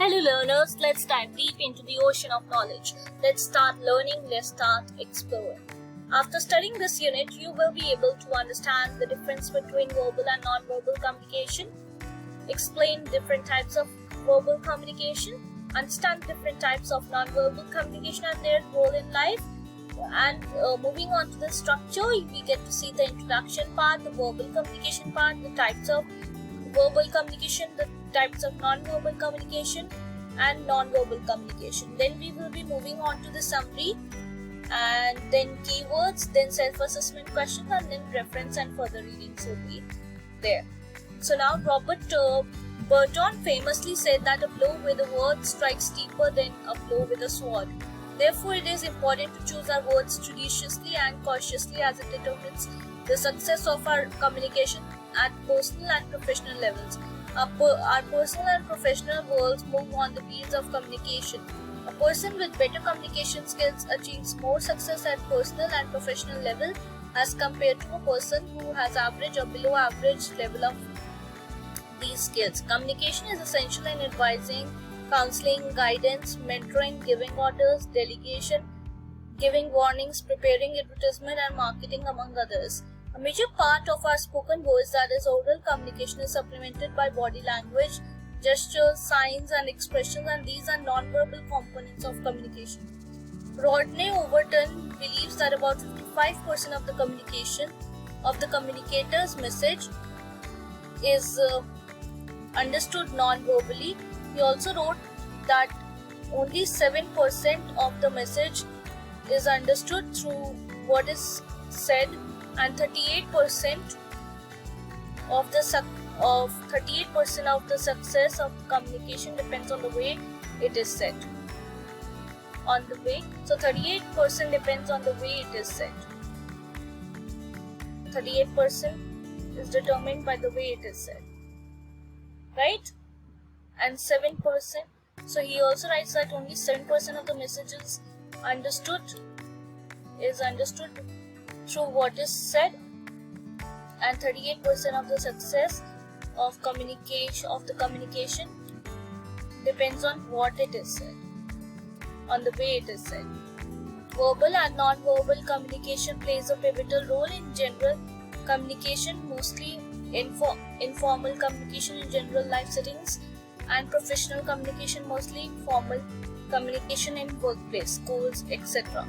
Hello learners, let's dive deep into the ocean of knowledge. Let's start learning, let's start exploring. After studying this unit, you will be able to understand the difference between verbal and non-verbal communication, explain different types of verbal communication, understand different types of non-verbal communication and their role in life. And moving on to the structure, we get to see the introduction part, the verbal communication part, the types of verbal communication, the types of non-verbal communication and non-verbal communication. Then we will be moving on to the summary and then keywords, then self-assessment questions, and then reference and further readings will be there. So now Robert Burton famously said that a blow with a word strikes deeper than a blow with a sword. Therefore, it is important to choose our words judiciously and cautiously as it determines the success of our communication at personal and professional levels. Our personal and professional worlds move on the wheels of communication. A person with better communication skills achieves more success at personal and professional level as compared to a person who has average or below average level of these skills. Communication is essential in advising, counseling, guidance, mentoring, giving orders, delegation, giving warnings, preparing advertisement and marketing, among others. A major part of our spoken words, that is oral communication, is supplemented by body language, gestures, signs and expressions, and these are non-verbal components of communication. Rodney Overton believes that about 55% of the communication of the communicator's message is understood non-verbally. He also wrote that only 7% of the message is understood through what is said, and 38% of the success of communication depends on the way it is said. So 38% depends on the way it is said. 38% is determined by the way it is said, right? And 7%. So he also writes that only 7% of the message is understood through what is said, and 38% of the success of the communication depends on what it is said, on the way it is said. Verbal and non-verbal communication plays a pivotal role in general communication, mostly informal communication in general life settings, and professional communication, mostly formal communication in workplace, schools, etc.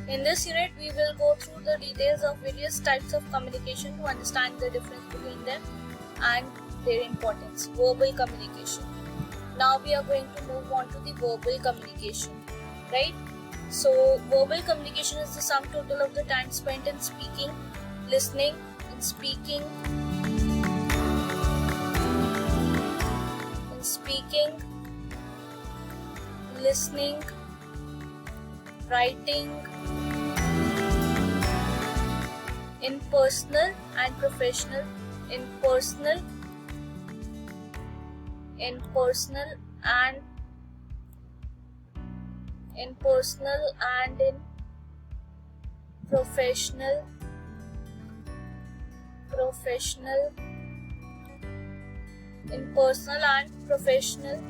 In this unit, we will go through the details of various types of communication to understand the difference between them and their importance. Verbal communication. Now we are going to move on to the verbal communication, right? So, verbal communication is the sum total of the time spent in speaking, listening, listening, writing, in personal and professional, in personal and in professional, in personal and professional.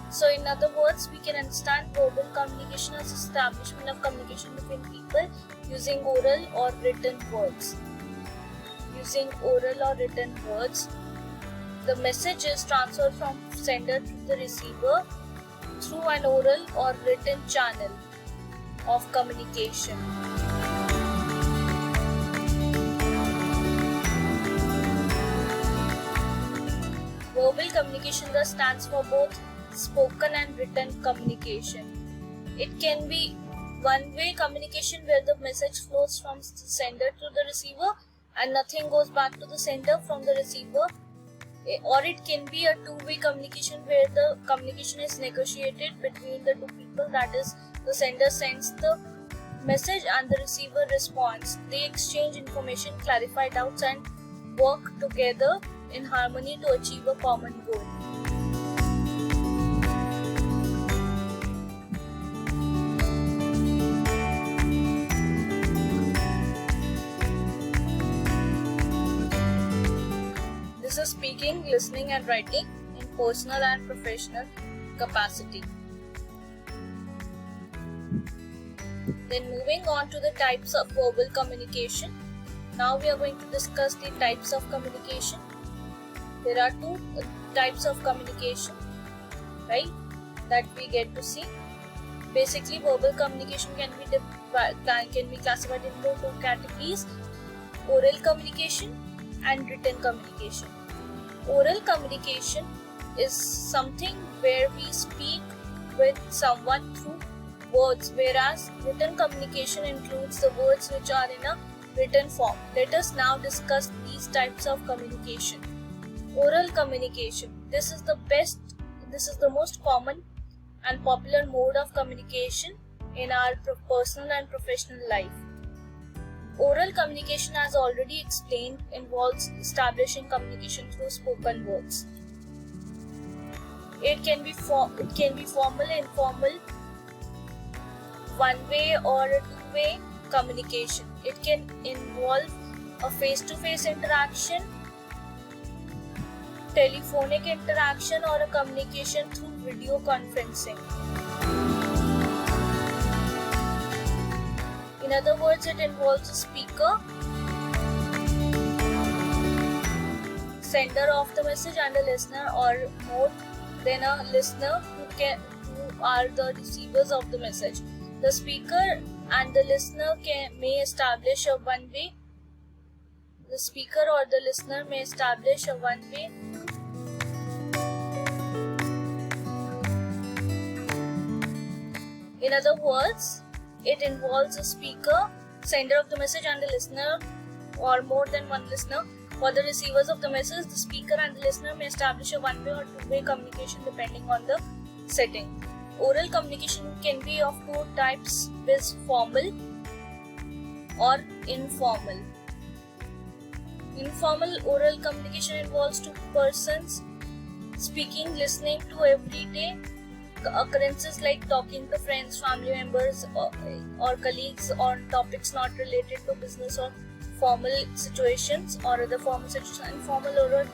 So in other words, we can understand verbal communication as establishment of communication between people using oral or written words. The message is transferred from sender to the receiver through an oral or written channel of communication. Verbal communication thus stands for both spoken and written communication. It can be one-way communication where the message flows from the sender to the receiver and nothing goes back to the sender from the receiver, or it can be a two-way communication where the communication is negotiated between the two people, that is, the sender sends the message and the receiver responds. They exchange information, clarify doubts and work together in harmony to achieve a common goal. This is speaking, listening and writing in personal and professional capacity. Then moving on to the types of verbal communication. Now we are going to discuss the types of communication. There are two types of communication, right, that we get to see. Basically, verbal communication can be classified into two categories: oral communication and written communication. Oral communication is something where we speak with someone through words, whereas written communication includes the words which are in a written form. Let us now discuss these types of communication. Oral communication. This is the most common and popular mode of communication in our personal and professional life. Oral communication, as already explained, involves establishing communication through spoken words. It can be formal, informal, one-way or a two-way communication. It can involve a face-to-face interaction, telephonic interaction, or a communication through video conferencing. In other words, it involves a speaker, sender of the message, and a listener, or more than a listener who are the receivers of the message. The speaker and the listener may establish a one-way. The speaker or the listener may establish a one-way. In other words, it involves a speaker, sender of the message, and the listener, or more than one listener. For the receivers of the message, the speaker and the listener may establish a one-way or two-way communication depending on the setting. Oral communication can be of two types, viz. Formal or informal. Informal oral communication involves two persons speaking, listening to everyday occurrences like talking to friends, family members, or colleagues on topics not related to business or formal situations or other formal situations. Informal oral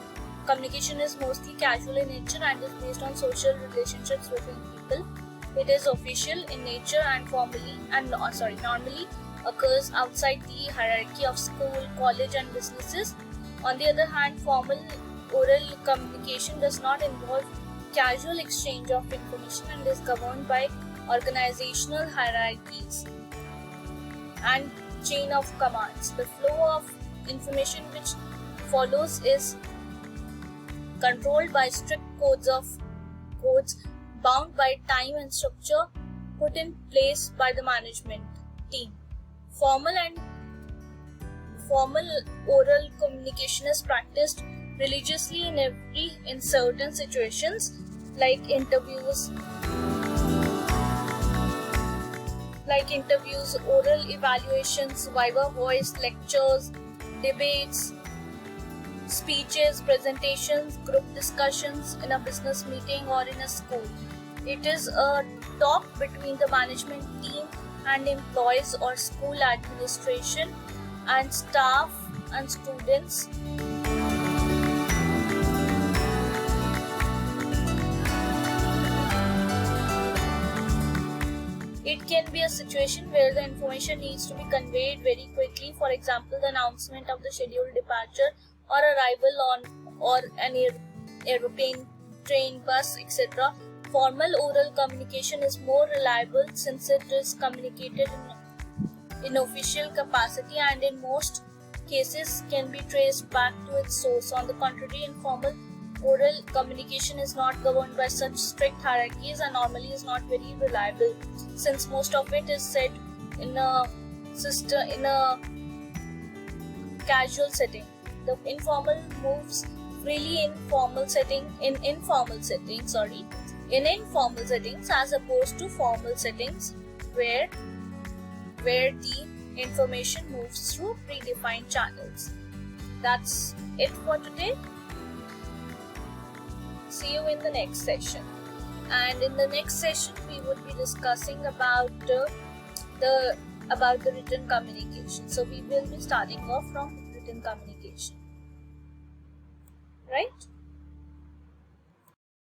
communication is mostly casual in nature and is based on social relationships between people. It is official in nature and normally occurs outside the hierarchy of school, college, and businesses. On the other hand, formal oral communication does not involve casual exchange of information and is governed by organizational hierarchies and chain of commands. The flow of information which follows is controlled by strict codes bound by time and structure put in place by the management team. Formal oral communication is practiced religiously in certain situations like interviews, oral evaluations, viva voice, lectures, debates, speeches, presentations, group discussions in a business meeting or in a school. It is a talk between the management team and employees or school administration and staff and students. It can be a situation where the information needs to be conveyed very quickly. For example, the announcement of the scheduled departure or arrival on an aeroplane, train, bus, etc. Formal oral communication is more reliable since it is communicated in official capacity and in most cases can be traced back to its source. On the contrary, informal oral communication is not governed by such strict hierarchies and normally is not very reliable since most of it is said in a casual setting. The informal moves freely in informal settings as opposed to formal settings where the information moves through predefined channels. That's it for today. See you in the next session. And in the next session, we would be discussing about the written communication. So we will be starting off from written communication. right?